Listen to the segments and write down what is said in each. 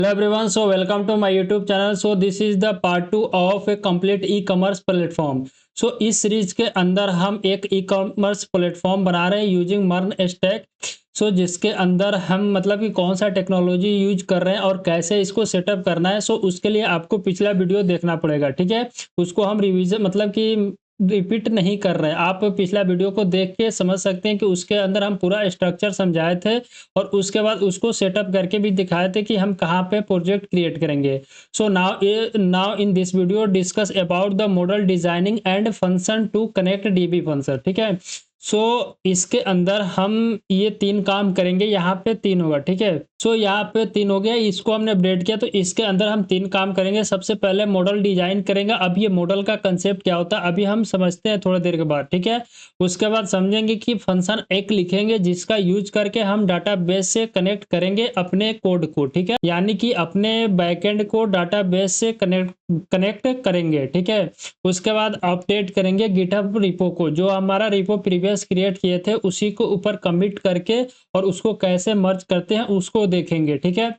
Hello everyone, so welcome to my YouTube channel. So this is the part 2 of a complete e-commerce platform. So इस series के अंदर हम एक e-commerce platform बना रहे हैं यूजिंग मर्न स्टैक। सो जिसके अंदर हम मतलब कि कौन सा टेक्नोलॉजी यूज कर रहे हैं और कैसे इसको सेटअप करना है। सो उसके लिए आपको पिछला वीडियो देखना पड़ेगा, ठीक है। उसको हम रिवीजन मतलब कि रिपीट नहीं कर रहे हैं। आप पिछला वीडियो को देख के समझ सकते हैं कि उसके अंदर हम पूरा स्ट्रक्चर समझाए थे और उसके बाद उसको सेटअप करके भी दिखाए थे कि हम कहाँ पे प्रोजेक्ट क्रिएट करेंगे। So now in this video discuss about the model designing and function to connect DB function, ठीक है। सो इसके अंदर हम ये 3 काम करेंगे, यहाँ पे 3 होगा, ठीक है। सो यहाँ पे 3 हो गया, इसको हमने अपडेट किया तो इसके अंदर हम 3 काम करेंगे। सबसे पहले मॉडल डिजाइन करेंगे। अब ये मॉडल का कंसेप्ट क्या होता है अभी हम समझते हैं थोड़ी देर के बाद, ठीक है। उसके बाद समझेंगे कि फंक्शन एक लिखेंगे जिसका यूज करके हम डाटाबेस से कनेक्ट करेंगे अपने कोड को, ठीक है। यानी कि अपने बैकएंड को डाटाबेस से कनेक्ट करेंगे, ठीक है। उसके बाद अपडेट करेंगे गिटहब रिपो को, जो हमारा रिपो प्रीवियस क्रिएट किए थे उसी को ऊपर कमिट करके और उसको कैसे मर्ज करते हैं उसको देखेंगे, ठीक है।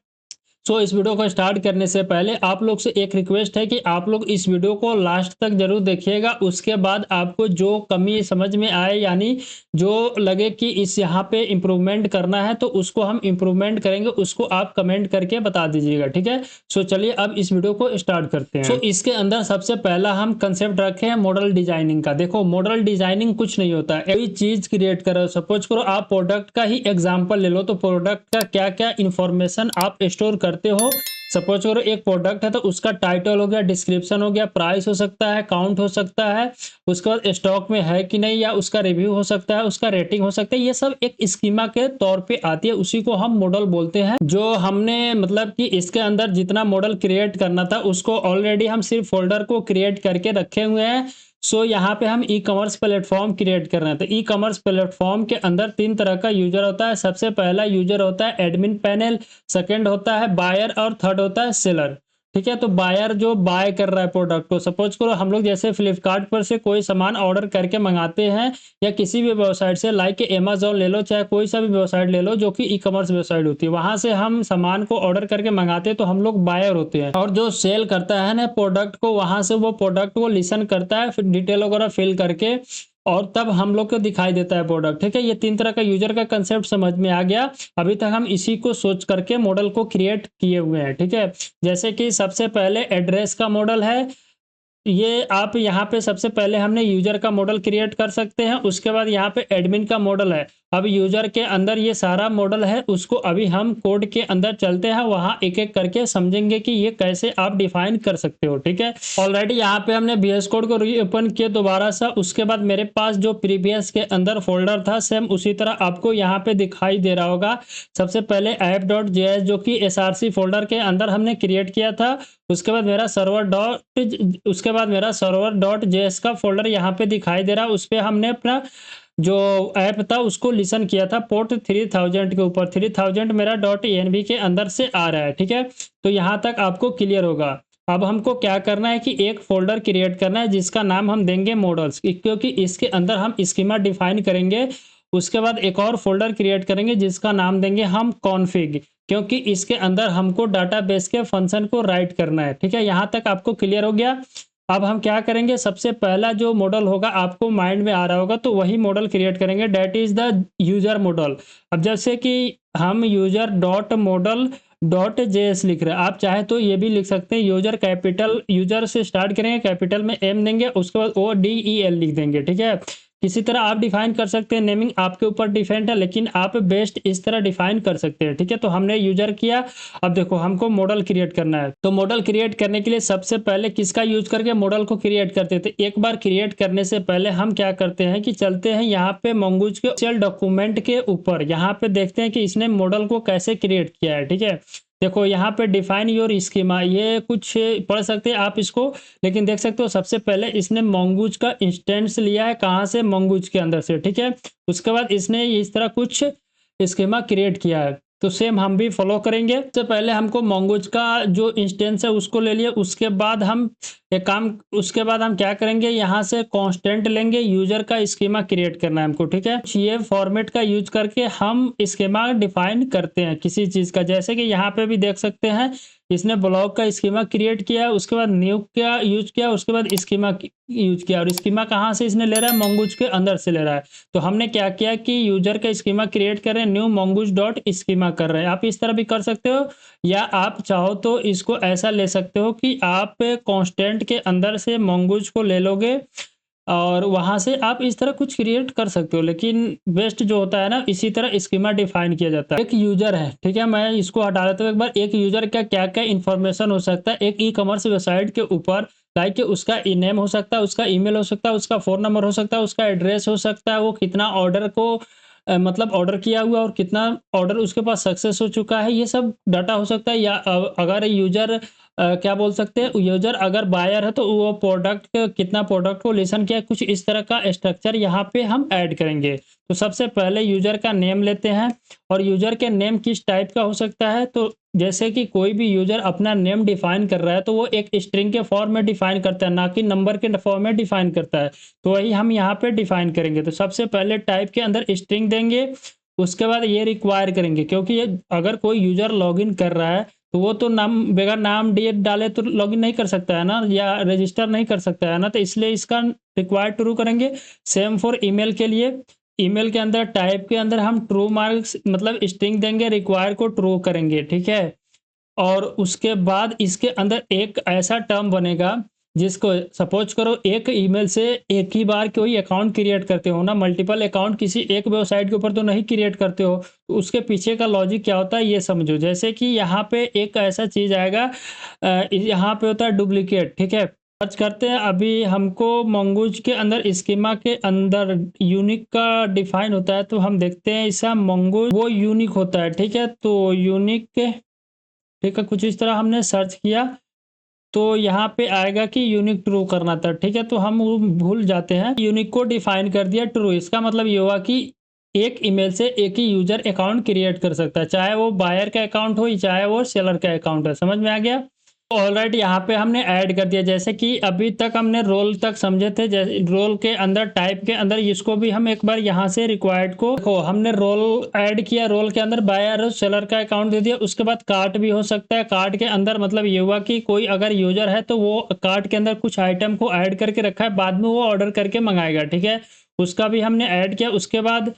सो इस वीडियो को स्टार्ट करने से पहले आप लोग से एक रिक्वेस्ट है कि आप लोग इस वीडियो को लास्ट तक जरूर देखिएगा। उसके बाद आपको जो कमी समझ में आए यानी जो लगे कि इस यहाँ पे इम्प्रूवमेंट करना है तो उसको हम इम्प्रूवमेंट करेंगे, उसको आप कमेंट करके बता दीजिएगा, ठीक है। सो चलिए अब इस वीडियो को स्टार्ट करते हैं। सो इसके अंदर सबसे पहला हम कंसेप्ट रखे हैं मॉडल डिजाइनिंग का। देखो मॉडल डिजाइनिंग कुछ नहीं होता है, कोई चीज क्रिएट करो। सपोज करो आप प्रोडक्ट का ही एग्जाम्पल ले लो, तो प्रोडक्ट का क्या क्या इंफॉर्मेशन आप स्टोर करते हो। सपोज करो एक प्रोडक्ट है तो उसका टाइटल हो गया, डिस्क्रिप्शन हो गया, प्राइस हो सकता है, काउंट हो सकता है, उसके बाद स्टॉक में है कि नहीं, या उसका रिव्यू हो सकता है, उसका रेटिंग हो सकता है। ये सब एक स्कीमा के तौर पे आती है, उसी को हम मॉडल बोलते हैं। जो हमने मतलब कि इसके अंदर जितना मॉडल क्रिएट करना था उसको ऑलरेडी हम सिर्फ फोल्डर को क्रिएट करके रखे हुए हैं। सो यहाँ पे हम ई कॉमर्स प्लेटफॉर्म क्रिएट कर रहे हैं। तो ई कॉमर्स प्लेटफॉर्म के अंदर 3 तरह का यूजर होता है। सबसे पहला यूजर होता है एडमिन पैनल, सेकंड होता है बायर और थर्ड होता है सेलर, ठीक है। तो बायर जो बाय कर रहा है प्रोडक्ट को, सपोज करो हम लोग जैसे फ्लिपकार्ट पर से कोई सामान ऑर्डर करके मंगाते हैं या किसी भी वेबसाइट से, लाइक अमेजोन ले लो, चाहे कोई सा भी वेबसाइट ले लो जो कि ई कॉमर्स वेबसाइट होती है, वहां से हम सामान को ऑर्डर करके मंगाते हैं तो हम लोग बायर होते हैं। और जो सेल करता है ना प्रोडक्ट को, वहां से वो प्रोडक्ट को लिसन करता है, फिर डिटेल वगैरह फिल करके और तब हम लोग को दिखाई देता है प्रोडक्ट, ठीक है। ये 3 तरह का यूजर का कंसेप्ट समझ में आ गया। अभी तक हम इसी को सोच करके मॉडल को क्रिएट किए हुए हैं, ठीक है। जैसे कि सबसे पहले एड्रेस का मॉडल है, ये आप यहाँ पे सबसे पहले हमने यूजर का मॉडल क्रिएट कर सकते हैं। उसके बाद यहाँ पे एडमिन का मॉडल है। अब यूजर के अंदर ये सारा मॉडल है, उसको अभी हम कोड के अंदर चलते हैं, वहां एक एक करके समझेंगे कि ये कैसे आप डिफाइन कर सकते हो, ठीक है। ऑलरेडी यहाँ पे हमने VS कोड को रीओपन किया दोबारा सा। उसके बाद मेरे पास जो प्रीवियस के अंदर फोल्डर था सेम उसी तरह आपको यहाँ पे दिखाई दे रहा होगा। सबसे पहले app.js जो कि SRC फोल्डर के अंदर हमने क्रिएट किया था। उसके बाद मेरा सर्वर डॉट जेएस का फोल्डर यहाँ पे दिखाई दे रहा है। उस पर हमने अपना जो ऐप था उसको लिसन किया था पोर्ट 3000 के ऊपर। 3000 मेरा .env के अंदर से आ रहा है, ठीक है। तो यहाँ तक आपको क्लियर होगा। अब हमको क्या करना है कि एक फोल्डर क्रिएट करना है जिसका नाम हम देंगे मॉडल्स, क्योंकि इसके अंदर हम स्कीमा डिफाइन करेंगे। उसके बाद एक और फोल्डर क्रिएट करेंगे जिसका नाम देंगे हम कॉन्फ़िग, क्योंकि इसके अंदर हमको डाटाबेस के फंक्शन को राइट करना है, ठीक है। यहाँ तक आपको क्लियर हो गया। अब हम क्या करेंगे, सबसे पहला जो मॉडल होगा आपको माइंड में आ रहा होगा तो वही मॉडल क्रिएट करेंगे, that is the user model. अब जैसे कि हम user dot model dot JS लिख रहे हैं, आप चाहे तो ये भी लिख सकते हैं। यूजर कैपिटल यूजर से स्टार्ट करेंगे, कैपिटल में एम देंगे, उसके बाद ODEL लिख देंगे, ठीक है। किसी तरह आप डिफाइन कर सकते हैं, नेमिंग आपके ऊपर डिपेंड है, लेकिन आप बेस्ट इस तरह डिफाइन कर सकते हैं, ठीक है। तो हमने यूजर किया। अब देखो हमको मॉडल क्रिएट करना है, तो मॉडल क्रिएट करने के लिए सबसे पहले किसका यूज करके मॉडल को क्रिएट करते थे। एक बार क्रिएट करने से पहले हम क्या करते हैं कि चलते हैं यहाँ पे मंगूज के ऑफिशियल डॉक्यूमेंट के ऊपर, यहाँ पे देखते हैं कि इसने मॉडल को कैसे क्रिएट किया है, ठीक है। देखो यहाँ पे डिफाइन योर स्कीमा, ये कुछ पढ़ सकते हैं आप इसको, लेकिन देख सकते हो सबसे पहले इसने मंगूज का इंस्टेंस लिया है, कहाँ से, मंगूज के अंदर से, ठीक है। उसके बाद इसने इस तरह कुछ स्कीमा क्रिएट किया है। तो सेम हम भी फॉलो करेंगे। सबसे पहले हमको mongoose का जो इंस्टेंस है उसको ले लिए, उसके बाद हम क्या करेंगे, यहाँ से कांस्टेंट लेंगे, यूजर का स्कीमा क्रिएट करना है हमको, ठीक है। ये फॉर्मेट का यूज करके हम स्कीमा डिफाइन करते हैं किसी चीज का, जैसे कि यहाँ पे भी देख सकते हैं इसने ब्लॉक का स्कीमा क्रिएट किया, उसके बाद न्यू का यूज किया, उसके बाद स्कीमा यूज किया, और स्कीमा कहाँ से इसने ले रहा है, mongoose के अंदर से ले रहा है। तो हमने क्या किया कि यूजर का स्कीमा क्रिएट कर रहे हैं, न्यू mongoose डॉट स्कीमा कर रहे हैं। आप इस तरह भी कर सकते हो, या आप चाहो तो इसको ऐसा ले सकते हो कि आप कांस्टेंट के अंदर से mongoose को ले लोगे और वहां से आप इस तरह कुछ क्रिएट कर सकते हो, लेकिन बेस्ट जो होता है ना, इसी तरह स्कीमा डिफाइन किया जाता है। एक यूजर है, ठीक है, मैं इसको हटा देता हूँ एक बार। एक यूजर का क्या क्या इन्फॉर्मेशन हो सकता है एक ई कॉमर्स वेबसाइट के ऊपर, लाइक उसका नेम हो सकता है, उसका ईमेल हो सकता है, उसका फ़ोन नंबर हो सकता है, उसका एड्रेस हो सकता है, वो कितना ऑर्डर को मतलब ऑर्डर किया हुआ और कितना ऑर्डर उसके पास सक्सेस हो चुका है, ये सब डाटा हो सकता है। या अगर यूजर क्या बोल सकते हैं, यूजर अगर बायर है तो वो प्रोडक्ट कितना प्रोडक्ट को लिसन किया, कुछ इस तरह का स्ट्रक्चर यहाँ पे हम ऐड करेंगे। तो सबसे पहले यूजर का नेम लेते हैं, और यूजर के नेम किस टाइप का हो सकता है, तो जैसे कि कोई भी यूजर अपना नेम डिफाइन कर रहा है तो वो एक स्ट्रिंग के फॉर्म में डिफाइन करता है, ना कि नंबर के फॉर्म में डिफाइन करता है। तो वही हम यहाँ पे डिफाइन करेंगे। तो सबसे पहले टाइप के अंदर स्ट्रिंग देंगे, उसके बाद ये रिक्वायर करेंगे, क्योंकि ये अगर कोई यूजर लॉगिन कर रहा है तो वो तो नाम बगैर नाम डेट डाले तो लॉगिन नहीं कर सकता है ना, या रजिस्टर नहीं कर सकता है ना, तो इसलिए इसका रिक्वायर ट्रू करेंगे। सेम फॉर ईमेल के लिए, ईमेल के अंदर टाइप के अंदर हम ट्रू मार्क्स मतलब स्ट्रिंग देंगे, रिक्वायर को ट्रू करेंगे, ठीक है। और उसके बाद इसके अंदर एक ऐसा टर्म बनेगा जिसको सपोज करो एक ईमेल से एक ही बार कोई अकाउंट क्रिएट करते हो ना, मल्टीपल अकाउंट किसी एक वेबसाइट के ऊपर तो नहीं क्रिएट करते हो, तो उसके पीछे का लॉजिक क्या होता है ये समझो। जैसे कि यहाँ पे एक ऐसा चीज आएगा, यहाँ पे होता है डुप्लीकेट, ठीक है। सर्च करते हैं, अभी हमको mongoose के अंदर स्कीमा के अंदर यूनिक का डिफाइन होता है, तो हम देखते हैं इसका mongoose वो यूनिक होता है, ठीक है। तो यूनिक, ठीक है, कुछ इस तरह हमने सर्च किया तो यहाँ पे आएगा कि यूनिक ट्रू करना था, ठीक है। तो हम वो भूल जाते हैं, यूनिक को डिफाइन कर दिया ट्रू। इसका मतलब ये हुआ कि एक ईमेल से एक ही यूजर अकाउंट क्रिएट कर सकता है, चाहे वो बायर का अकाउंट हो चाहे वो सेलर का अकाउंट है। समझ में आ गया। ऑलराइट, यहाँ पे हमने ऐड कर दिया, जैसे कि अभी तक हमने रोल तक समझे थे, जैसे रोल के अंदर टाइप के अंदर इसको भी हम एक बार यहाँ से रिक्वायर्ड को देखो, हमने रोल ऐड किया, रोल के अंदर बायर सेलर का अकाउंट दे दिया। उसके बाद कार्ट भी हो सकता है, कार्ट के अंदर मतलब ये हुआ कि कोई अगर यूजर है तो वो कार्ट के अंदर कुछ आइटम को ऐड करके रखा है, बाद में वो ऑर्डर करके मंगाएगा, ठीक है, उसका भी हमने ऐड किया। उसके बाद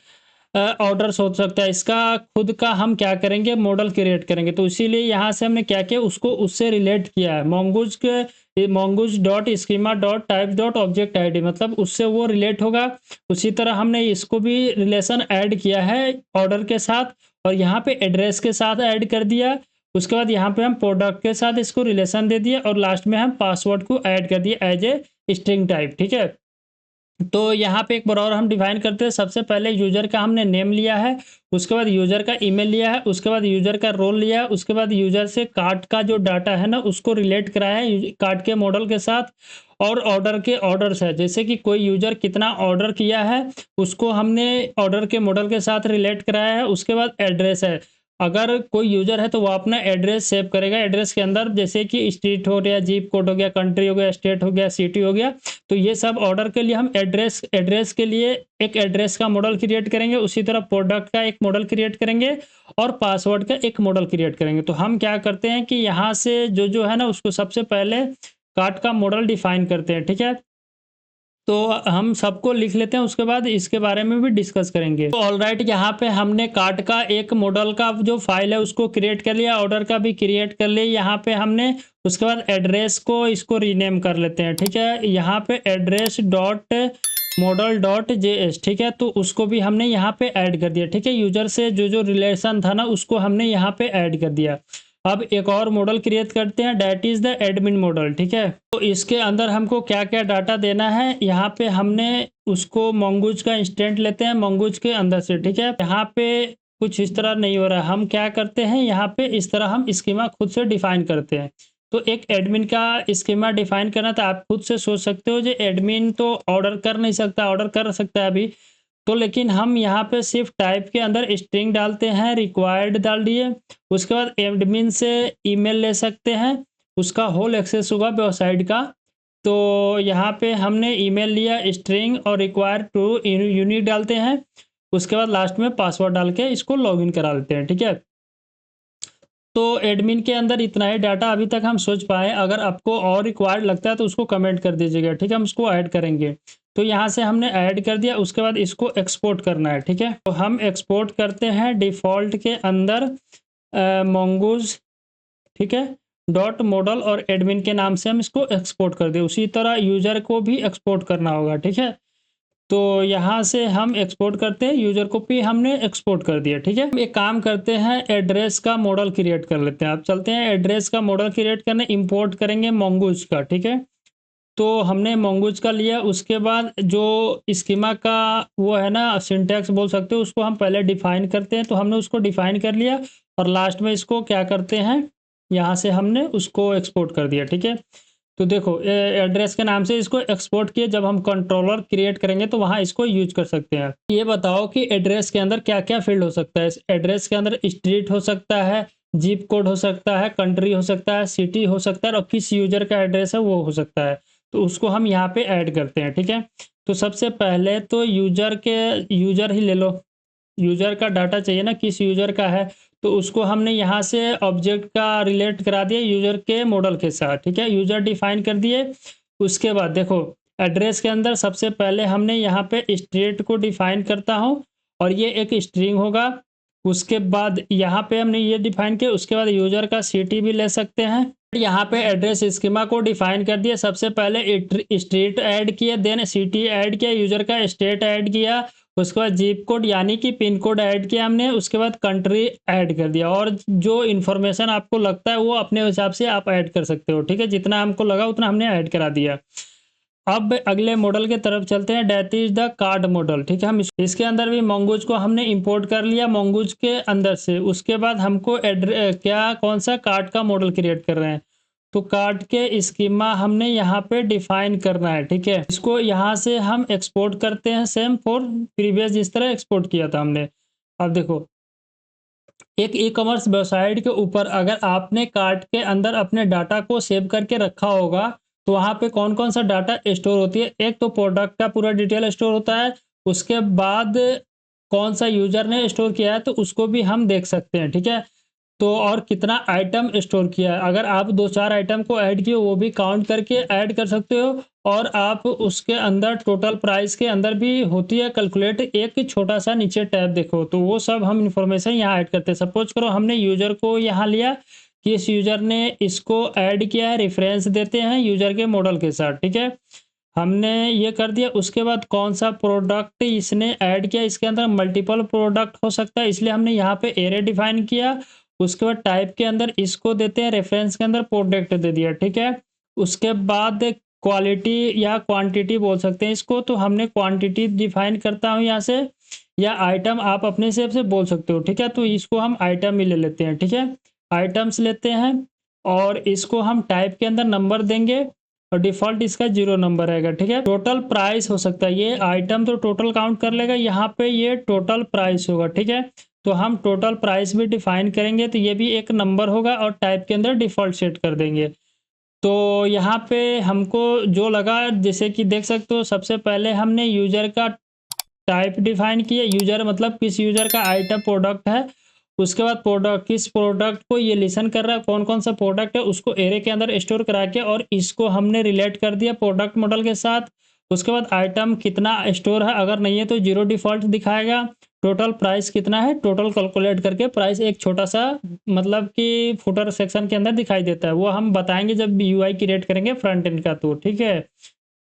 ऑर्डर सोच सकता है, इसका खुद का हम क्या करेंगे, मॉडल क्रिएट करेंगे। तो इसीलिए यहाँ से हमने क्या किया, उसको उससे रिलेट किया है, mongoose के mongoose dot schema dot type dot object ID, मतलब उससे वो रिलेट होगा। उसी तरह हमने इसको भी रिलेशन ऐड किया है ऑर्डर के साथ, और यहाँ पे एड्रेस के साथ ऐड कर दिया। उसके बाद यहाँ पे हम प्रोडक्ट के साथ इसको रिलेशन दे दिया, और लास्ट में हम पासवर्ड को ऐड कर दिया एज ए स्ट्रिंग टाइप, ठीक है। तो यहाँ पे एक बार और हम डिफाइन करते हैं। सबसे पहले यूजर का हमने नेम लिया है, उसके बाद यूजर का ईमेल लिया है, उसके बाद यूजर का रोल लिया है, उसके बाद यूजर से कार्ट का जो डाटा है ना उसको रिलेट कराया है कार्ट के मॉडल के साथ, और ऑर्डर के ऑर्डर्स है, जैसे कि कोई यूजर कितना ऑर्डर किया है उसको हमने ऑर्डर के मॉडल के साथ रिलेट कराया है। उसके बाद एड्रेस है, अगर कोई यूजर है तो वो अपना एड्रेस सेव करेगा, एड्रेस के अंदर जैसे कि स्ट्रीट हो गया, जीप कोड हो गया, कंट्री हो गया, स्टेट हो गया, सिटी हो गया। तो ये सब ऑर्डर के लिए हम एड्रेस के लिए एक एड्रेस का मॉडल क्रिएट करेंगे, उसी तरह प्रोडक्ट का एक मॉडल क्रिएट करेंगे, और पासवर्ड का एक मॉडल क्रिएट करेंगे। तो हम क्या करते हैं कि यहाँ से जो है ना उसको सबसे पहले कार्ट का मॉडल डिफाइन करते हैं, ठीक है। तो हम सबको लिख लेते हैं, उसके बाद इसके बारे में भी डिस्कस करेंगे। तो ऑलराइट, यहाँ पे हमने कार्ट का एक मॉडल का जो फाइल है उसको क्रिएट कर लिया, ऑर्डर का भी क्रिएट कर लिया यहाँ पे हमने। उसके बाद एड्रेस को इसको रीनेम कर लेते हैं, ठीक है, यहाँ पे address dot model dot JS, ठीक है। तो उसको भी हमने यहाँ पे ऐड कर दिया, ठीक है। यूजर से जो रिलेशन था ना उसको हमने यहाँ पे ऐड कर दिया। अब एक और मॉडल क्रिएट करते हैं, that is the admin model, ठीक है। तो इसके अंदर हमको क्या क्या डाटा देना है, यहाँ पे हमने उसको mongoose का इंस्टेंट लेते हैं mongoose के अंदर से, ठीक है। यहाँ पे कुछ इस तरह नहीं हो रहा है, हम क्या करते हैं यहाँ पे इस तरह हम स्कीमा खुद से डिफाइन करते हैं। तो एक एडमिन का स्कीमा डिफाइन करना था, आप खुद से सोच सकते हो जो एडमिन तो ऑर्डर कर नहीं सकता, ऑर्डर कर सकता है अभी, तो लेकिन हम यहाँ पे सिर्फ टाइप के अंदर स्ट्रिंग डालते हैं, रिक्वायर्ड डाल दिए, उसके बाद एडमिन से ईमेल ले सकते हैं, उसका होल एक्सेस होगा वेबसाइट का। तो यहाँ पे हमने ईमेल लिया, स्ट्रिंग और रिक्वायर्ड टू यूनिक डालते हैं, उसके बाद लास्ट में पासवर्ड डाल के इसको लॉगिन करा लेते हैं, ठीक है। तो एडमिन के अंदर इतना ही डाटा अभी तक हम सोच पाए। अगर आपको और रिक्वायर्ड लगता है तो उसको कमेंट कर दीजिएगा, ठीक है, हम उसको ऐड करेंगे। तो यहाँ से हमने ऐड कर दिया, उसके बाद इसको एक्सपोर्ट करना है, ठीक है। तो हम एक्सपोर्ट करते हैं डिफ़ॉल्ट के अंदर mongoose, ठीक है, डॉट मॉडल और एडमिन के नाम से हम इसको एक्सपोर्ट कर दें। उसी तरह यूज़र को भी एक्सपोर्ट करना होगा, ठीक है। तो यहाँ से हम एक्सपोर्ट करते हैं, यूज़र को भी हमने एक्सपोर्ट कर दिया, ठीक है। हम एक काम करते हैं, एड्रेस का मॉडल क्रिएट कर लेते हैं। अब चलते हैं एड्रेस का मॉडल क्रिएट करने, इंपोर्ट करेंगे mongoose का, ठीक है। तो हमने mongoose का लिया, उसके बाद जो स्कीमा का वो है ना सिंटैक्स बोल सकते हो, उसको हम पहले डिफाइन करते हैं। तो हमने उसको डिफाइन कर लिया और लास्ट में इसको क्या करते हैं, यहाँ से हमने उसको एक्सपोर्ट कर दिया, ठीक है। तो देखो एड्रेस के नाम से इसको एक्सपोर्ट किए, जब हम कंट्रोलर क्रिएट करेंगे तो वहाँ इसको यूज कर सकते हैं। ये बताओ कि एड्रेस के अंदर क्या क्या फील्ड हो सकता है। एड्रेस के अंदर स्ट्रीट हो सकता है, जिप कोड हो सकता है, कंट्री हो सकता है, सिटी हो सकता है और किस यूजर का एड्रेस है वो हो सकता है। तो उसको हम यहाँ पे ऐड करते हैं, ठीक है। तो सबसे पहले तो यूजर ही ले लो, यूजर का डाटा चाहिए ना, किस यूजर का है। तो उसको हमने यहाँ से ऑब्जेक्ट का रिलेट करा दिया यूजर के मॉडल के साथ, ठीक है। यूजर डिफाइन कर दिए। उसके बाद देखो एड्रेस के अंदर सबसे पहले हमने यहाँ पे स्ट्रीट को डिफाइन करता हूँ और ये एक स्ट्रिंग होगा। उसके बाद यहाँ पे हमने ये डिफाइन किया, उसके बाद यूजर का सिटी भी ले सकते हैं। यहाँ पे एड्रेस स्कीमा को डिफाइन कर दिया, सबसे पहले स्ट्रीट ऐड किया, देन सिटी ऐड किया, यूजर का स्टेट ऐड किया, उसके बाद जिप कोड यानी कि पिन कोड ऐड किया हमने, उसके बाद कंट्री ऐड कर दिया। और जो इन्फॉर्मेशन आपको लगता है वो अपने हिसाब से आप ऐड कर सकते हो, ठीक है। जितना हमको लगा उतना हमने ऐड करा दिया। अब अगले मॉडल के तरफ चलते हैं, that is the card model, ठीक है। हम इसके अंदर भी mongoose को हमने इंपोर्ट कर लिया mongoose के अंदर से। उसके बाद हमको कौन सा कार्ड का मॉडल क्रिएट कर रहे हैं, तो कार्ड के स्कीमा हमने यहाँ पे डिफाइन करना है, ठीक है। इसको यहाँ से हम एक्सपोर्ट करते हैं, सेम फॉर प्रीवियस जिस तरह एक्सपोर्ट किया था हमने। अब देखो एक ई कॉमर्स वेबसाइट के ऊपर अगर आपने कार्ट के अंदर अपने डाटा को सेव करके रखा होगा तो वहाँ पे कौन कौन सा डाटा स्टोर होती है। एक तो प्रोडक्ट का पूरा डिटेल स्टोर होता है, उसके बाद कौन सा यूजर ने स्टोर किया है तो उसको भी हम देख सकते हैं, ठीक है। तो और कितना आइटम स्टोर किया है, अगर आप 2-4 आइटम को ऐड किए वो भी काउंट करके ऐड कर सकते हो। और आप उसके अंदर टोटल प्राइस के अंदर भी होती है कैलकुलेट, एक छोटा सा नीचे टैब देखो, तो वो सब हम इंफॉर्मेशन यहाँ ऐड करते हैं। सपोज करो हमने यूजर को यहाँ लिया कि इस यूजर ने इसको ऐड किया है, रेफरेंस देते हैं यूजर के मॉडल के साथ, ठीक है। हमने ये कर दिया। उसके बाद कौन सा प्रोडक्ट इसने ऐड किया, इसके अंदर मल्टीपल प्रोडक्ट हो सकता है इसलिए हमने यहाँ पे एरे डिफाइन किया। उसके बाद टाइप के अंदर इसको देते हैं, रेफरेंस के अंदर प्रोडक्ट दे दिया, ठीक है। उसके बाद क्वालिटी या क्वांटिटी बोल सकते हैं इसको, तो हमने क्वांटिटी डिफाइन करता हूँ यहाँ से, या आइटम आप अपने हिसाब से बोल सकते हो, ठीक है। तो इसको हम आइटम ही ले लेते हैं, ठीक है, आइटम्स लेते हैं। और इसको हम टाइप के अंदर नंबर देंगे और डिफ़ॉल्ट इसका 0 नंबर रहेगा, ठीक है। टोटल प्राइस हो सकता है, ये आइटम तो टोटल काउंट कर लेगा, यहाँ पे ये टोटल प्राइस होगा, ठीक है। तो हम टोटल प्राइस भी डिफाइन करेंगे, तो ये भी एक नंबर होगा और टाइप के अंदर डिफ़ॉल्ट सेट कर देंगे। तो यहाँ पे हमको जो लगा, जैसे कि देख सकते हो सबसे पहले हमने यूजर का टाइप डिफाइन किया, यूजर मतलब किस यूजर का आइटम प्रोडक्ट है। उसके बाद प्रोडक्ट, किस प्रोडक्ट को ये लिसन कर रहा है, कौन कौन सा प्रोडक्ट है, उसको एरे के अंदर स्टोर करा के और इसको हमने रिलेट कर दिया प्रोडक्ट मॉडल के साथ। उसके बाद आइटम कितना स्टोर है, अगर नहीं है तो 0 डिफ़ॉल्ट दिखाएगा। टोटल प्राइस कितना है, टोटल कैलकुलेट करके प्राइस एक छोटा सा मतलब कि फुटर सेक्शन के अंदर दिखाई देता है, वो हम बताएंगे जब यूआई क्रिएट करेंगे फ्रंट एंड का, तो ठीक है।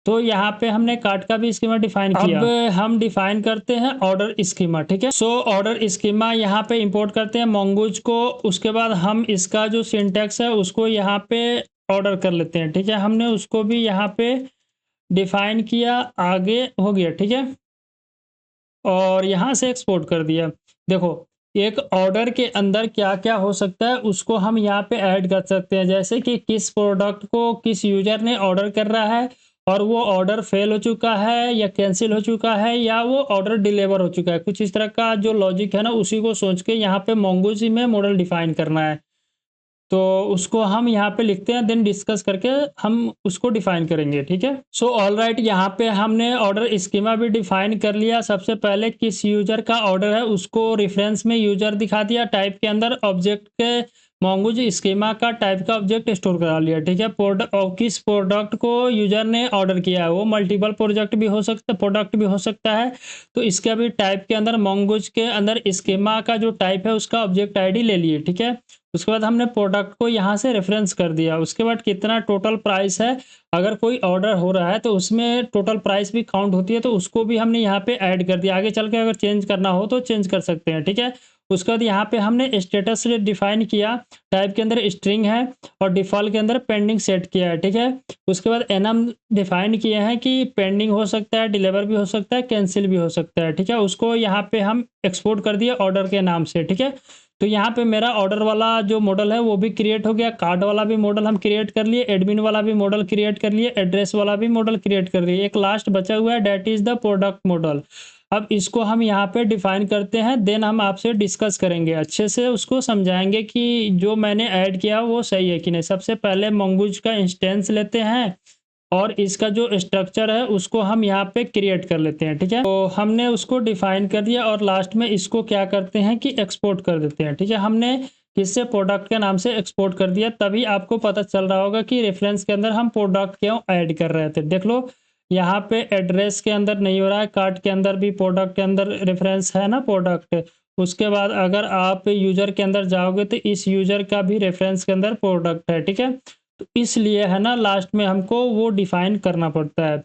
तो यहाँ पे हमने कार्ट का भी स्कीमा डिफाइन किया। अब हम डिफाइन करते हैं ऑर्डर स्कीमा, ठीक है। सो ऑर्डर स्कीमा यहाँ पे इंपोर्ट करते हैं mongoose को। उसके बाद हम इसका जो सिंटैक्स है उसको यहाँ पे ऑर्डर कर लेते हैं, ठीक है। हमने उसको भी यहाँ पे डिफाइन किया, आगे हो गया, ठीक है। और यहाँ से एक्सपोर्ट कर दिया। देखो एक ऑर्डर के अंदर क्या क्या हो सकता है उसको हम यहाँ पे ऐड कर सकते हैं, जैसे कि किस प्रोडक्ट को किस यूजर ने ऑर्डर कर रहा है और वो ऑर्डर फेल हो चुका है या कैंसिल हो चुका है या वो ऑर्डर डिलीवर हो चुका है, कुछ इस तरह का जो लॉजिक है ना उसी को सोच के यहाँ पे मोंगोजी में मॉडल डिफाइन करना है। तो उसको हम यहाँ पे लिखते हैं, देन डिस्कस करके हम उसको डिफाइन करेंगे, ठीक है। सो ऑलराइट, यहाँ पे हमने ऑर्डर स्कीमा भी डिफाइन कर लिया। सबसे पहले किस यूजर का ऑर्डर है उसको रेफरेंस में यूजर दिखा दिया, टाइप के अंदर ऑब्जेक्ट के मोंगोज स्कीमा का टाइप का ऑब्जेक्ट स्टोर करा लिया, ठीक है। प्रोडक्ट और किस प्रोडक्ट को यूजर ने ऑर्डर किया है, वो मल्टीपल प्रोडक्ट भी हो सकता है, प्रोडक्ट भी हो सकता है। तो इसका भी टाइप के अंदर मोंगोज के अंदर स्कीमा का जो टाइप है उसका ऑब्जेक्ट आईडी ले लिए, ठीक है। उसके बाद हमने प्रोडक्ट को यहाँ से रेफरेंस कर दिया। उसके बाद कितना टोटल प्राइस है, अगर कोई ऑर्डर हो रहा है तो उसमें टोटल प्राइस भी काउंट होती है, तो उसको भी हमने यहाँ पे ऐड कर दिया। आगे चल के अगर चेंज करना हो तो चेंज कर सकते हैं, ठीक है। उसके बाद यहाँ पे हमने स्टेटस डिफाइन किया, टाइप के अंदर स्ट्रिंग है और डिफॉल्ट के अंदर पेंडिंग सेट किया है, ठीक है। उसके बाद एनम डिफाइन किए हैं कि पेंडिंग हो सकता है, डिलीवर भी हो सकता है, कैंसिल भी हो सकता है, ठीक है। उसको यहाँ पे हम एक्सपोर्ट कर दिए ऑर्डर के नाम से, ठीक है। तो यहाँ पे मेरा ऑर्डर वाला जो मॉडल है वो भी क्रिएट हो गया, कार्ड वाला भी मॉडल हम क्रिएट कर लिए, एडमिन वाला भी मॉडल क्रिएट कर लिए, एड्रेस वाला भी मॉडल क्रिएट कर लिए। एक लास्ट बचा हुआ है, that is the product model. अब इसको हम यहाँ पे डिफाइन करते हैं, देन हम आपसे डिस्कस करेंगे, अच्छे से उसको समझाएंगे कि जो मैंने ऐड किया वो सही है कि नहीं। सबसे पहले मंगूज का इंस्टेंस लेते हैं और इसका जो स्ट्रक्चर है उसको हम यहाँ पे क्रिएट कर लेते हैं, ठीक है। तो हमने उसको डिफाइन कर दिया और लास्ट में इसको क्या करते हैं कि एक्सपोर्ट कर देते हैं, ठीक है। हमने किससे, प्रोडक्ट के नाम से एक्सपोर्ट कर दिया, तभी आपको पता चल रहा होगा कि रेफरेंस के अंदर हम प्रोडक्ट क्यों ऐड कर रहे थे। देख लो यहाँ पे एड्रेस के अंदर नहीं हो रहा है, कार्ड के अंदर भी प्रोडक्ट के अंदर रेफरेंस है ना प्रोडक्ट। उसके बाद अगर आप यूजर के अंदर जाओगे तो इस यूजर का भी रेफरेंस के अंदर प्रोडक्ट है, ठीक है। तो इसलिए है ना लास्ट में हमको वो डिफाइन करना पड़ता है।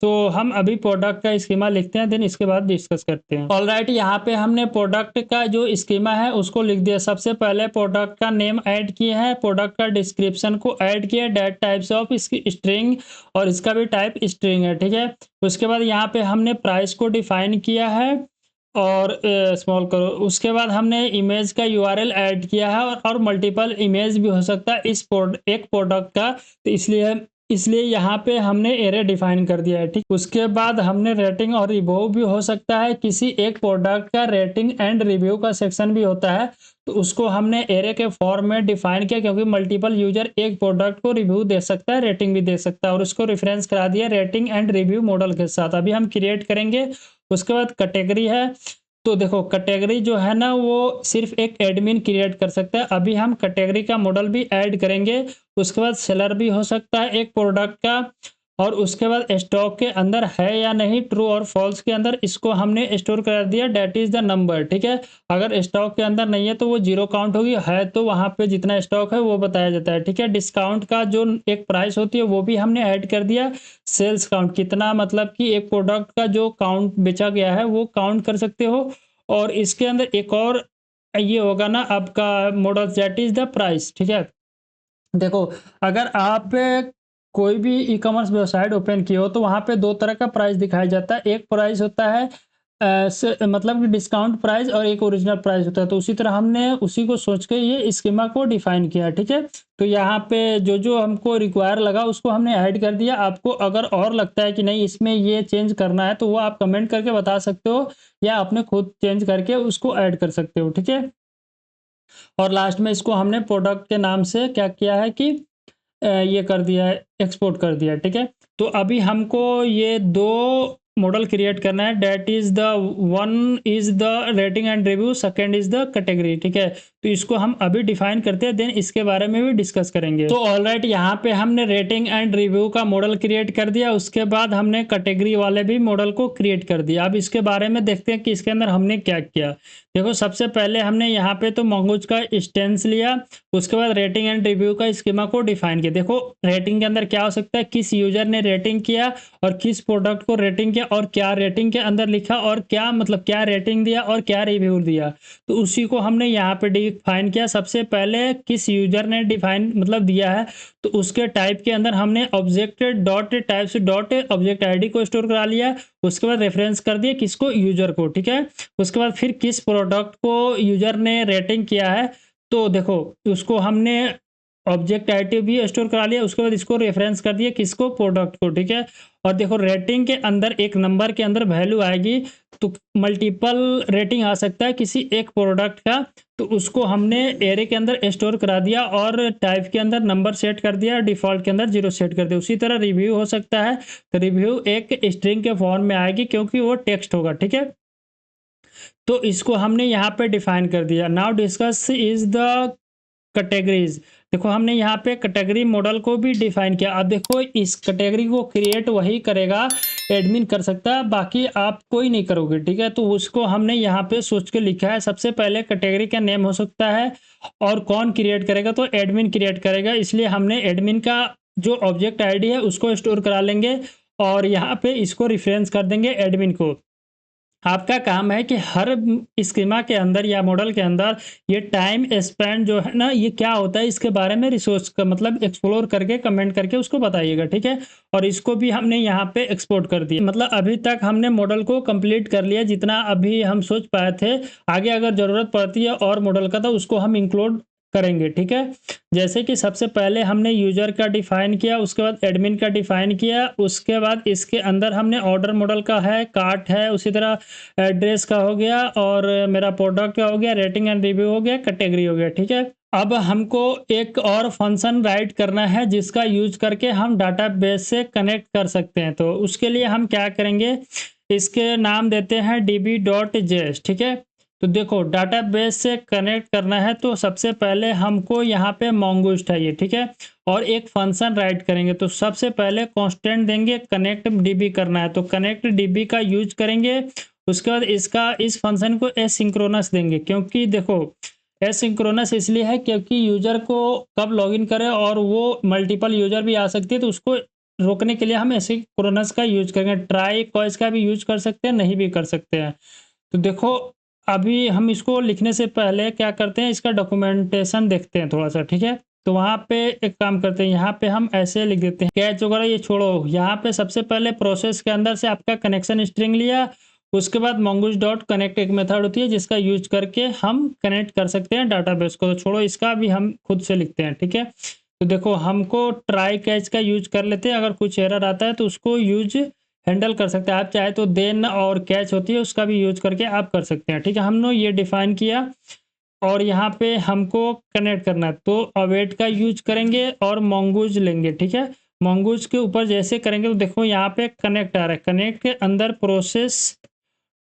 तो हम अभी प्रोडक्ट का स्कीमा लिखते हैं, देन इसके बाद डिस्कस करते हैं। ऑलराइट, यहाँ पे हमने प्रोडक्ट का जो स्कीमा है उसको लिख दिया। सबसे पहले प्रोडक्ट का नेम ऐड किए हैं, प्रोडक्ट का डिस्क्रिप्शन को ऐड किया, डेट टाइप्स ऑफ इसकी स्ट्रिंग और इसका भी टाइप स्ट्रिंग है, ठीक है। उसके बाद यहाँ पे हमने प्राइस को डिफाइन किया है और स्मॉल करो। उसके बाद हमने इमेज का यूआरएल ऐड किया है और मल्टीपल इमेज भी हो सकता है इस एक प्रोडक्ट का, तो इसलिए यहाँ पे हमने एरे डिफाइन कर दिया है, ठीक। उसके बाद हमने रेटिंग और रिव्यू भी हो सकता है, किसी एक प्रोडक्ट का रेटिंग एंड रिव्यू का सेक्शन भी होता है, तो उसको हमने एरे के फॉर्म में डिफाइन किया, क्योंकि मल्टीपल यूजर एक प्रोडक्ट को रिव्यू दे सकता है, रेटिंग भी दे सकता है, और उसको रेफरेंस करा दिया रेटिंग एंड रिव्यू मॉडल के साथ। अभी हम क्रिएट करेंगे। उसके बाद कैटेगरी है, तो देखो कैटेगरी जो है ना वो सिर्फ एक एडमिन क्रिएट कर सकता है, अभी हम कैटेगरी का मॉडल भी ऐड करेंगे। उसके बाद सेलर भी हो सकता है एक प्रोडक्ट का, और उसके बाद स्टॉक के अंदर है या नहीं, ट्रू और फॉल्स के अंदर इसको हमने स्टोर कर दिया, डेट इज द नंबर, ठीक है। अगर स्टॉक के अंदर नहीं है तो वो जीरो काउंट होगी, है तो वहां पे जितना स्टॉक है वो बताया जाता है, ठीक है। डिस्काउंट का जो एक प्राइस होती है वो भी हमने ऐड कर दिया। सेल्स काउंट कितना, मतलब कि एक प्रोडक्ट का जो काउंट बेचा गया है वो काउंट कर सकते हो। और इसके अंदर एक और ये होगा ना आपका model, that is the price, ठीक है। देखो अगर आप कोई भी ई कॉमर्स वेबसाइट ओपन किए हो तो वहाँ पे दो तरह का प्राइस दिखाया जाता है। एक प्राइस होता है मतलब कि डिस्काउंट प्राइस, और एक ओरिजिनल प्राइस होता है। तो उसी तरह हमने उसी को सोच के ये स्कीमा को डिफाइन किया, ठीक है। तो यहाँ पे जो जो हमको रिक्वायर लगा उसको हमने ऐड कर दिया। आपको अगर और लगता है कि नहीं इसमें ये चेंज करना है तो वो आप कमेंट करके बता सकते हो, या अपने खुद चेंज करके उसको ऐड कर सकते हो, ठीक है। और लास्ट में इसको हमने प्रोडक्ट के नाम से क्या किया है कि ये कर दिया है, एक्सपोर्ट कर दिया है, ठीक है। तो अभी हमको ये दो मॉडल क्रिएट करना है, that is the one is the rating and review, second is the category, ठीक है। तो इसको हम अभी डिफाइन करते हैं, देन इसके बारे में भी डिस्कस करेंगे। तो ऑलराइट, यहाँ पे हमने रेटिंग एंड रिव्यू का मॉडल क्रिएट कर दिया। उसके बाद हमने कैटेगरी वाले भी मॉडल को क्रिएट कर दिया। अब इसके बारे में देखते हैं कि इसके अंदर हमने क्या किया। देखो सबसे पहले हमने यहाँ पे तो मंगूज का इंस्टेंस लिया, उसके बाद रेटिंग एंड रिव्यू का स्कीमा को डिफाइन किया। देखो रेटिंग के अंदर क्या हो सकता है, किस यूजर ने रेटिंग किया और किस प्रोडक्ट को रेटिंग किया और क्या रेटिंग के अंदर लिखा और क्या मतलब क्या रेटिंग दिया और क्या रिव्यू दिया, तो उसी को हमने यहाँ पे डिफाइन किया। सबसे पहले किस यूजर ने डिफाइन मतलब दिया है, तो उसके टाइप के अंदर हमने object dot types dot object ID को स्टोर करा लिया। उसके बाद रेफरेंस कर दिया किसको, यूजर को, ठीक है। उसके बाद फिर किस प्रोडक्ट को यूजर ने रेटिंग किया है, तो देखो उसको हमने ऑब्जेक्ट आईडी भी स्टोर करा लिया, उसके बाद इसको रेफरेंस कर दिया किसको, प्रोडक्ट को, ठीक है। और देखो रेटिंग के अंदर एक नंबर के अंदर वैल्यू आएगी, तो मल्टीपल रेटिंग आ सकता है किसी एक प्रोडक्ट का, तो उसको हमने एरे के अंदर स्टोर करा दिया और टाइप के अंदर नंबर सेट कर दिया, डिफॉल्ट के अंदर 0 सेट कर दिया। उसी तरह रिव्यू हो सकता है, तो रिव्यू एक स्ट्रिंग के फॉर्म में आएगी क्योंकि वो टेक्स्ट होगा, ठीक है। तो इसको हमने यहाँ पे डिफाइन कर दिया। Now discuss is the categories. देखो हमने यहाँ पे कैटेगरी मॉडल को भी डिफाइन किया। अब देखो इस कैटेगरी को क्रिएट वही करेगा, एडमिन कर सकता है, बाकी आप कोई नहीं करोगे, ठीक है। तो उसको हमने यहाँ पे सोच के लिखा है। सबसे पहले कैटेगरी का नेम हो सकता है और कौन क्रिएट करेगा, तो एडमिन क्रिएट करेगा, इसलिए हमने एडमिन का जो ऑब्जेक्ट आईडी है उसको स्टोर करा लेंगे और यहाँ पे इसको रिफरेंस कर देंगे एडमिन को। आपका काम है कि हर स्कीमा के अंदर या मॉडल के अंदर ये टाइम स्पेंड जो है ना, ये क्या होता है, इसके बारे में रिसोर्स का मतलब एक्सप्लोर करके कमेंट करके उसको बताइएगा, ठीक है। और इसको भी हमने यहाँ पे एक्सपोर्ट कर दिया। मतलब अभी तक हमने मॉडल को कंप्लीट कर लिया जितना अभी हम सोच पाए थे। आगे अगर ज़रूरत पड़ती है और मॉडल का तो उसको हम इंक्लूड करेंगे, ठीक है। जैसे कि सबसे पहले हमने यूजर का डिफाइन किया, उसके बाद एडमिन का डिफाइन किया, उसके बाद इसके अंदर हमने ऑर्डर मॉडल का है, कार्ट है, उसी तरह एड्रेस का हो गया और मेरा प्रोडक्ट का हो गया, रेटिंग एंड रिव्यू हो गया, कैटेगरी हो गया, ठीक है। अब हमको एक और फंक्शन राइट करना है जिसका यूज करके हम डाटाबेस से कनेक्ट कर सकते हैं। तो उसके लिए हम क्या करेंगे, इसके नाम देते हैं db.js, ठीक है। तो देखो डाटाबेस से कनेक्ट करना है तो सबसे पहले हमको यहाँ पे mongoose चाहिए, ठीक है। और एक फंक्शन राइट करेंगे, तो सबसे पहले कांस्टेंट देंगे, कनेक्ट db करना है तो कनेक्ट db का यूज करेंगे। उसके बाद इस फंक्शन को एसिंक्रोनस देंगे, क्योंकि देखो एसिंक्रोनस इसलिए है क्योंकि यूजर को कब लॉगिन करें और वो मल्टीपल यूजर भी आ सकती है, तो उसको रोकने के लिए हम एसिंक्रोनस का यूज करेंगे। ट्राई कॉइस का भी यूज कर सकते हैं, नहीं भी कर सकते हैं। तो देखो अभी हम इसको लिखने से पहले क्या करते हैं, इसका डॉक्यूमेंटेशन देखते हैं थोड़ा सा, ठीक है। तो वहाँ पे एक काम करते हैं, यहाँ पे हम ऐसे लिख देते हैं, कैच वगैरह ये छोड़ो। यहाँ पे सबसे पहले प्रोसेस के अंदर से आपका कनेक्शन स्ट्रिंग लिया, उसके बाद mongoose डॉट कनेक्ट एक मेथड होती है जिसका यूज करके हम कनेक्ट कर सकते हैं डाटाबेस को। तो छोड़ो इसका भी हम खुद से लिखते हैं, ठीक है। तो देखो हमको ट्राई कैच का यूज कर लेते हैं, अगर कुछ एरर आता है तो उसको यूज हैंडल कर सकते हैं। आप चाहे तो देन और कैच होती है उसका भी यूज करके आप कर सकते हैं, ठीक है। हमने ये डिफाइन किया और यहाँ पे हमको कनेक्ट करना है तो अवेट का यूज करेंगे और mongoose लेंगे, ठीक है। mongoose के ऊपर जैसे करेंगे तो देखो यहाँ पे कनेक्ट आ रहा है, कनेक्ट के अंदर प्रोसेस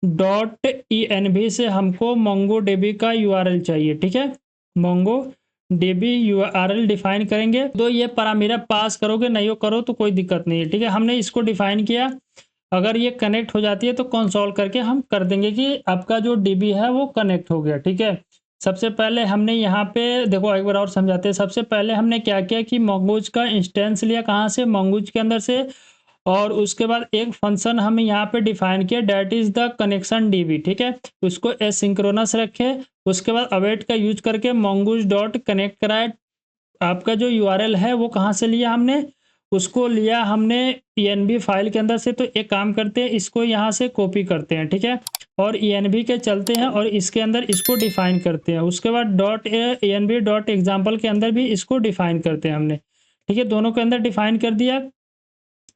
डॉट env से हमको mongodb का URL चाहिए, ठीक है। mongodb URL डिफाइन करेंगे, तो ये पैरामीटर पास करोगे, नहीं हो करो तो कोई दिक्कत नहीं है, ठीक है। हमने इसको डिफाइन किया, अगर ये कनेक्ट हो जाती है तो कंसोल करके हम कर देंगे कि आपका जो डीबी है वो कनेक्ट हो गया, ठीक है। सबसे पहले हमने यहाँ पे देखो एक बार और समझाते हैं। सबसे पहले हमने क्या किया कि mongoose का इंस्टेंस लिया, कहाँ से, mongoose के अंदर से, और उसके बाद एक फंक्शन हम यहाँ पे डिफाइन किया, that is the connection DB, ठीक है। उसको एसिंक्रोनस रखे, उसके बाद अवेट का यूज करके mongoose डॉट कनेक्ट कराए। आपका जो यूआरएल है वो कहाँ से लिया हमने, उसको लिया हमने env फाइल के अंदर से। तो एक काम करते हैं, इसको यहाँ से कॉपी करते हैं, ठीक है, और env के चलते हैं और इसके अंदर इसको डिफाइन करते हैं। उसके बाद डॉट env डॉट एग्जाम्पल के अंदर भी इसको डिफाइन करते हैं हमने, ठीक है। दोनों के अंदर डिफाइन कर दिया।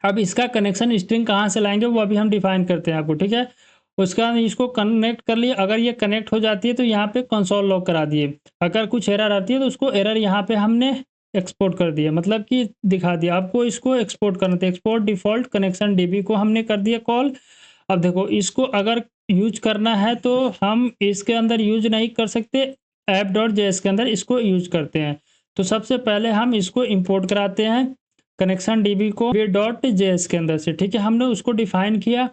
अब इसका कनेक्शन स्ट्रिंग कहाँ से लाएंगे वो अभी हम डिफाइन करते हैं आपको, ठीक है। उसके बाद इसको कनेक्ट कर लिया, अगर ये कनेक्ट हो जाती है तो यहाँ पे कंसोल लॉग करा दिए। अगर कुछ एरर आती है तो उसको एरर यहाँ पे हमने एक्सपोर्ट कर दिया, मतलब कि दिखा दिया। आपको इसको एक्सपोर्ट करना था, एक्सपोर्ट डिफॉल्ट कनेक्शन डीबी को हमने कर दिया कॉल। अब देखो इसको अगर यूज करना है तो हम इसके अंदर यूज नहीं कर सकते, ऐप डॉट जेएस के अंदर इसको यूज करते हैं। तो सबसे पहले हम इसको इंपोर्ट कराते हैं connection dB co dot JS के अंदर से, ठीक है। हमने उसको डिफाइन किया।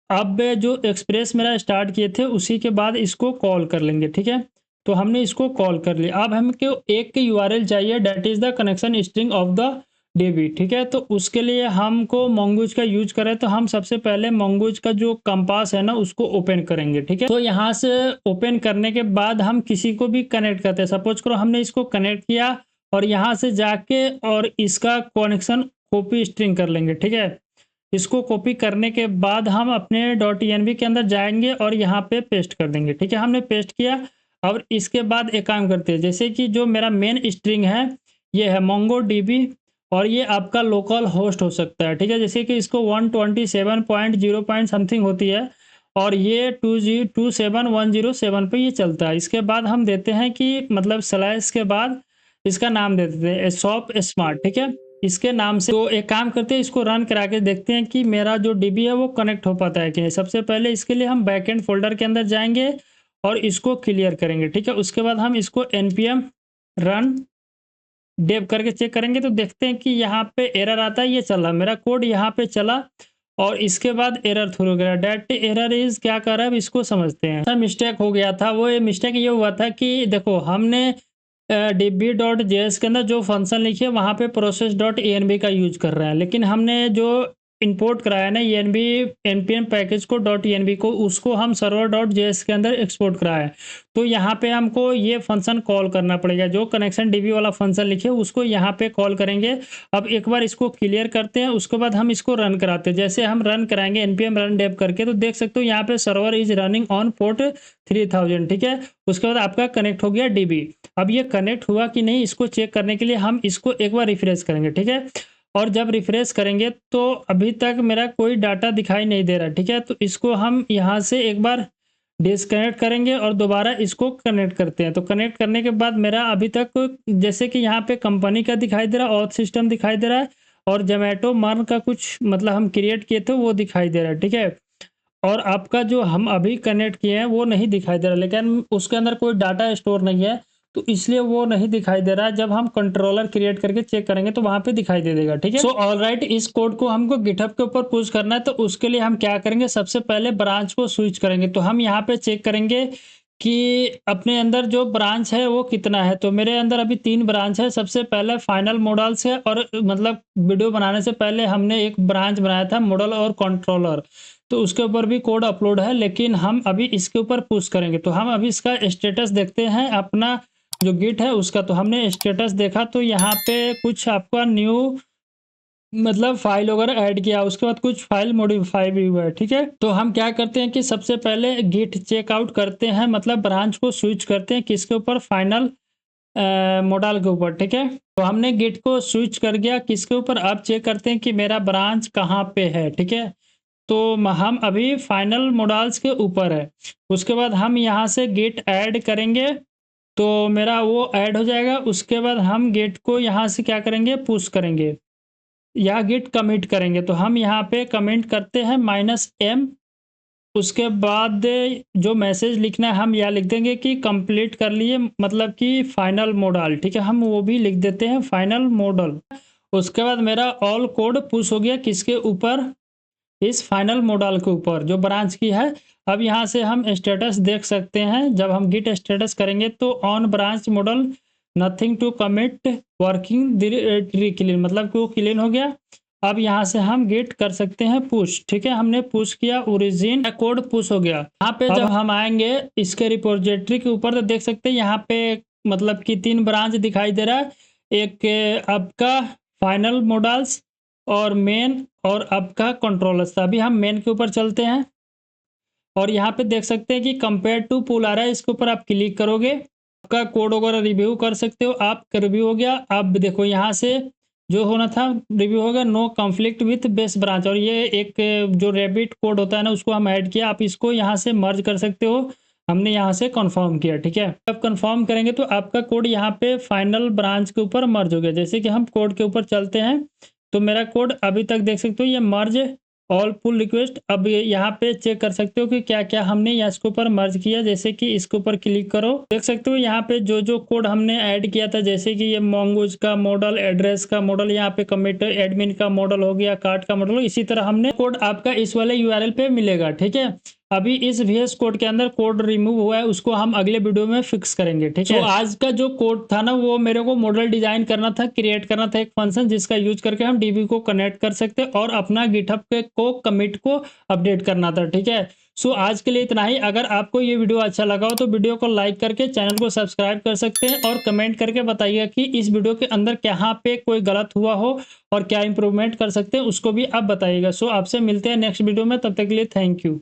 अब जो एक्सप्रेस मेरा स्टार्ट किए थे उसी के बाद इसको कॉल कर लेंगे, ठीक है। तो हमने इसको कॉल कर लिया। अब हमको एक यूआरएल चाहिए, that is the connection string of the DB, ठीक है। तो उसके लिए हमको mongoose का यूज करें तो हम सबसे पहले mongoose का जो कंपास है ना उसको ओपन करेंगे, ठीक है। तो यहाँ से ओपन करने के बाद हम किसी को भी कनेक्ट करते हैं। सपोज करो हमने इसको कनेक्ट किया और यहाँ से जाके और इसका कनेक्शन कॉपी स्ट्रिंग कर लेंगे, ठीक है। इसको कॉपी करने के बाद हम अपने .env के अंदर जाएंगे और यहाँ पे पेस्ट कर देंगे, ठीक है। हमने पेस्ट किया। और इसके बाद एक काम करते हैं, जैसे कि जो मेरा मेन स्ट्रिंग है ये है मोंगो डीबी और ये आपका लोकल होस्ट हो सकता है, ठीक है। जैसे कि इसको 127.0 समथिंग होती है और ये 27107 पे ये चलता है। इसके बाद हम देते हैं कि मतलब स्लैश के बाद इसका नाम दे देते हैं शॉप स्मार्ट, ठीक है। इसके नाम से तो एक काम करते हैं, इसको रन करा के देखते हैं कि मेरा जो डीबी है वो कनेक्ट हो पाता है कि नहीं। सबसे पहले इसके लिए हम बैकएंड फोल्डर के अंदर जाएंगे और इसको क्लियर करेंगे, ठीक है। उसके बाद हम इसको npm रन डेव करके चेक करेंगे तो देखते हैं कि यहाँ पे एरर आता है, ये चला मेरा कोड यहाँ पे चला और इसके बाद एरर थ्रो गया। डेट एरर इज क्या कर रहा है, अब इसको समझते हैं। सर मिस्टेक हो गया था, वो मिस्टेक ये हुआ था कि देखो हमने db.js के अंदर जो फंक्शन लिखी है वहाँ पे process.env का यूज कर रहे हैं, लेकिन हमने जो इंपोर्ट कराया ना env npm पैकेज को .env को, उसको हम server.js के अंदर एक्सपोर्ट कराया है। तो यहाँ पे हमको ये फंक्शन कॉल करना पड़ेगा, जो कनेक्शन डीबी वाला फंक्शन लिखे उसको यहाँ पे कॉल करेंगे। अब एक बार इसको क्लियर करते हैं, उसके बाद हम इसको रन कराते हैं। जैसे हम रन कराएंगे npm रन डेव करके तो देख सकते हो यहाँ पे server is running on port 3000, ठीक है। उसके बाद आपका कनेक्ट हो गया डीबी। अब ये कनेक्ट हुआ कि नहीं इसको चेक करने के लिए हम इसको एक बार रिफ्रेश करेंगे, ठीक है। और जब रिफ्रेश करेंगे तो अभी तक मेरा कोई डाटा दिखाई नहीं दे रहा, ठीक है। तो इसको हम यहाँ से एक बार डिस्कनेक्ट करेंगे और दोबारा इसको कनेक्ट करते हैं। तो कनेक्ट करने के बाद मेरा अभी तक जैसे कि यहाँ पे कंपनी का दिखाई दे रहा है, ऑथ सिस्टम दिखाई दे रहा है और जोमेटो मर्न का कुछ मतलब हम क्रिएट किए थे वो दिखाई दे रहा है, ठीक है। और आपका जो हम अभी कनेक्ट किए हैं वो नहीं दिखाई दे रहा, लेकिन उसके अंदर कोई डाटा स्टोर नहीं है तो इसलिए वो नहीं दिखाई दे रहा है। जब हम कंट्रोलर क्रिएट करके चेक करेंगे तो वहां पे दिखाई दे देगा, ठीक है। सो ऑलराइट, इस कोड को हमको गिटहब के ऊपर पुश करना है तो उसके लिए हम क्या करेंगे, सबसे पहले ब्रांच को स्विच करेंगे। तो हम यहाँ पे चेक करेंगे कि अपने अंदर जो ब्रांच है वो कितना है। तो मेरे अंदर अभी 3 ब्रांच है। सबसे पहले फाइनल मॉडल्स है और मतलब वीडियो बनाने से पहले हमने एक ब्रांच बनाया था मॉडल और कंट्रोलर, तो उसके ऊपर भी कोड अपलोड है, लेकिन हम अभी इसके ऊपर पुश करेंगे। तो हम अभी इसका स्टेटस देखते हैं अपना जो गिट है उसका। तो हमने स्टेटस देखा तो यहाँ पे कुछ आपका न्यू मतलब फाइल वगैरह ऐड किया, उसके बाद कुछ फाइल मॉडिफाई भी हुआ है, ठीक है। तो हम क्या करते हैं कि सबसे पहले गिट चेकआउट करते हैं, मतलब ब्रांच को स्विच करते हैं किसके ऊपर, फाइनल मॉडल के ऊपर, ठीक है। तो हमने गिट को स्विच कर गया किसके ऊपर, अब चेक करते हैं कि मेरा ब्रांच कहाँ पे है, ठीक है। तो हम अभी फाइनल मॉडल्स के ऊपर है। उसके बाद हम यहाँ से गिट ऐड करेंगे तो मेरा वो ऐड हो जाएगा। उसके बाद हम गिट को यहाँ से क्या करेंगे, पुश करेंगे या गिट कमिट करेंगे। तो हम यहाँ पे कमेंट करते हैं -m। उसके बाद जो मैसेज लिखना है हम यहाँ लिख देंगे कि कंप्लीट कर लिए, मतलब कि फाइनल मॉडल, ठीक है। हम वो भी लिख देते हैं फाइनल मॉडल। उसके बाद मेरा ऑल कोड पुश हो गया किसके ऊपर, इस फाइनल मॉडल के ऊपर जो ब्रांच की है। अब यहाँ से हम स्टेटस देख सकते हैं, जब हम गिट स्टेटस करेंगे तो on branch model nothing to commit working clean, मतलब कि वो क्लीन हो गया। अब यहाँ से हम गिट कर सकते हैं पुश, ठीक है। हमने पुश किया, ओरिजिन कोड पुश हो गया। यहाँ पे जब हम आएंगे इसके रिपोजिटरी के ऊपर तो देख सकते हैं यहाँ पे मतलब कि 3 ब्रांच दिखाई दे रहा है, एक आपका फाइनल मॉडल्स और मेन और आपका कंट्रोलर्स। अभी हम मेन के ऊपर चलते हैं और यहाँ पे देख सकते हैं कि कंपेयर टू पुल आ रहा है, इसके ऊपर आप क्लिक करोगे आपका कोड वगैरह रिव्यू कर सकते हो। आपका रिव्यू हो गया। अब देखो यहाँ से जो होना था रिव्यू होगा, no conflict with base branch, और ये एक जो रैबिट कोड होता है ना उसको हम ऐड किया। आप इसको यहाँ से मर्ज कर सकते हो, हमने यहाँ से कंफर्म किया, ठीक है। अब कंफर्म करेंगे तो आपका कोड यहाँ पे फाइनल ब्रांच के ऊपर मर्ज हो गया। जैसे कि हम कोड के ऊपर चलते हैं तो मेरा कोड अभी तक देख सकते हो ये मर्ज ऑल पुल रिक्वेस्ट। अब यहाँ पे चेक कर सकते हो कि क्या क्या हमने यहाँ इसके ऊपर मर्ज किया। जैसे कि इसके ऊपर क्लिक करो, देख सकते हो यहाँ पे जो जो कोड हमने ऐड किया था, जैसे कि ये मोंगोज का मॉडल, एड्रेस का मॉडल, यहाँ पे कमिट एडमिन का मॉडल हो गया, कार्ड का मॉडल, इसी तरह हमने कोड आपका इस वाले यूआरएल पे मिलेगा, ठीक है। अभी इस VS कोड के अंदर कोड रिमूव हुआ है, उसको हम अगले वीडियो में फिक्स करेंगे, ठीक है। तो आज का जो कोड था ना वो मेरे को मॉडल डिजाइन करना था, क्रिएट करना था एक फंक्शन जिसका यूज करके हम डीबी को कनेक्ट कर सकते और अपना गिटहब को कमिट को अपडेट करना था, ठीक है। सो आज के लिए इतना ही। अगर आपको ये वीडियो अच्छा लगा हो तो वीडियो को लाइक करके चैनल को सब्सक्राइब कर सकते हैं और कमेंट करके बताइएगा कि इस वीडियो के अंदर कहाँ पे कोई गलत हुआ हो और क्या इंप्रूवमेंट कर सकते हैं उसको भी आप बताइएगा। सो आपसे मिलते हैं नेक्स्ट वीडियो में, तब तक के लिए थैंक यू।